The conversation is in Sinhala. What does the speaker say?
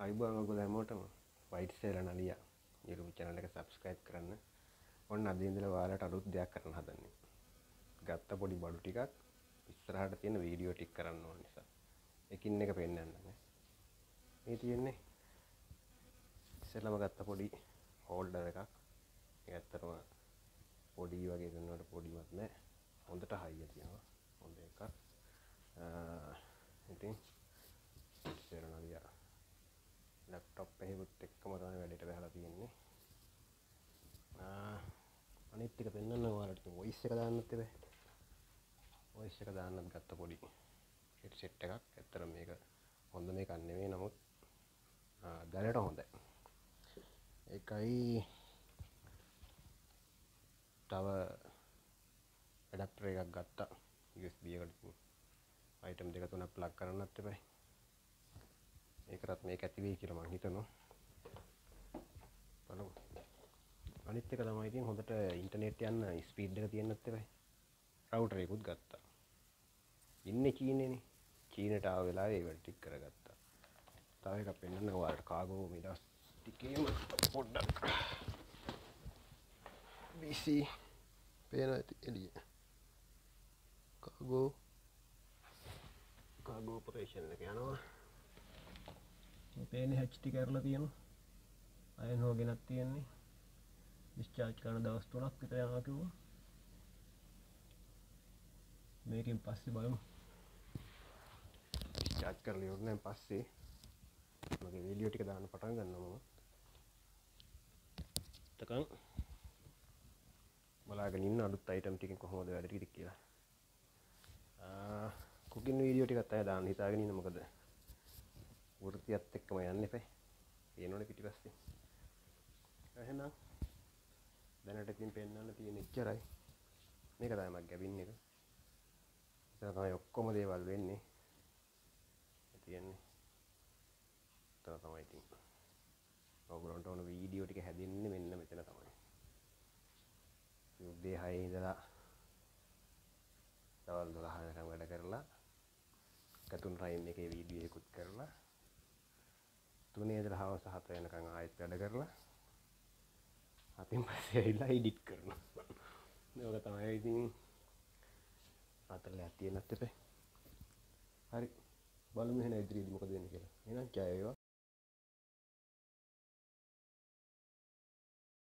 අයිබෝන් ඔයගොල්ලෝ හැමෝටම වයිට් සේල නලියා YouTube channel එක subscribe කරන්න. ඔන්න අද ඉඳලා ඔයාලට අලුත් දෙයක් කරන්න හදන්නේ. ගත්ත පොඩි බඩු ටිකක් ඉස්සරහට තියෙන වීඩියෝ ටික කරන්න ඕන නිසා. එකින් එක පෙන්නන්න නේ. මේ තියෙන්නේ ඉස්සෙල්ලාම ගත්ත පොඩි හෝල්ඩර් එකක්. ඒක ඇත්තටම පොඩි වගේ දෙන්නවට පොඩිවත් නෑ. හොඳට හයිය තියෙනවා. හොඳ එකක්. ඉතින් සේල නලියා ලැප්ටොප් එකෙත් එක්කම තමයි වැඩේට බහලා තියෙන්නේ. අනිත් ටික පෙන්නන්න ඔයාලට වොයිස් එක දාන්නත් එපා. වොයිස් එක දාන්නත් ගත්ත පොඩි හෙඩ්සෙට් එකක්. ඇත්තට මේක හොඳ මේකක් නෙමෙයි නමුත් දැනට හොඳයි. ඒකයි තව ඇඩැප්ටර් එකක් ගත්තා. USB එකට අයිටම් දෙක තුනක් ප්ලග් කරන්නත් එපා. ඒකටත් මේක ඇති වෙයි කියලා මම හිතනවා. බලමු. අනිත් එක තමයි ඉතින් හොඳට ඉන්ටර්නෙට් යන්න ස්පීඩ් එක තියෙන්නත් එපා. රවුටර් එකකුත් ගත්තා. ඉන්නේ චීනේනේ. චීනට ආව වෙලාවේ ඒ වැඩ ටික කරගත්තා. තව එකක් පෙන්නන්න ඔයාලට කාගෝ මිඩස් ටිකේම පොඩ්ඩක්. BC පේන ඇති එළිය. කාගෝ ඔපරේෂන් එක යනවා. පේන්නේ HT කරලා තියෙනවා. අයන් හොගෙනක් තියෙන්නේ. ඩිස්චාර්ජ් කරන දවස් 3ක් විතර යනවා කිව්වා. මේකෙන් පස්සේ බලමු. ඩිස්චාර්ජ් කරලා ඉවරනන් පස්සේ මගේ වීඩියෝ ටික දාන්න පටන් ගන්නවා මම. තකන් බලාගෙන ඉන්න අලුත් අයිටම් ටිකෙන් කොහොමද වැඩ ටික කියලා. කුකින් වීඩියෝ ටිකත් අය දාන්න හිතාගෙන ඉන්න මොකද වෘත්තියත් එක්කම යන්න එපා. පේනවනේ පිටිපස්සේ. එහෙනම් දැනට ඉතින් පෙන්නන්න තියෙන එච්චරයි. මේක තමයි මගේ ගැබින් එක. ඉතින් තමයි ඔක්කොම දේවල් වෙන්නේ. තියෙන්නේ. තමයි ඉතින්. ඔයගොල්ලන්ට ඕන වීඩියෝ ටික හැදෙන්නේ මෙන්න මෙතන තමයි. උදේ 6 ඉඳලා දවල් 12 වෙනකම් වැඩ කරලා කතුන් රයිම් එකේ වීඩියෝ එකකුත් කරලා 3 ඉඳලා හවස 7 වෙනකම් ආයෙත් වැඩ කරලා අතින් පස්සේ ඇවිල්ලා එඩිට් කරනවා. මේක තමයි ඉතින් අතලයක් තියෙනත් එපේ. හරි බලමු එහෙනම් ඉදිරියේදී මොකද වෙන්නේ කියලා. එහෙනම් ජය වේවා.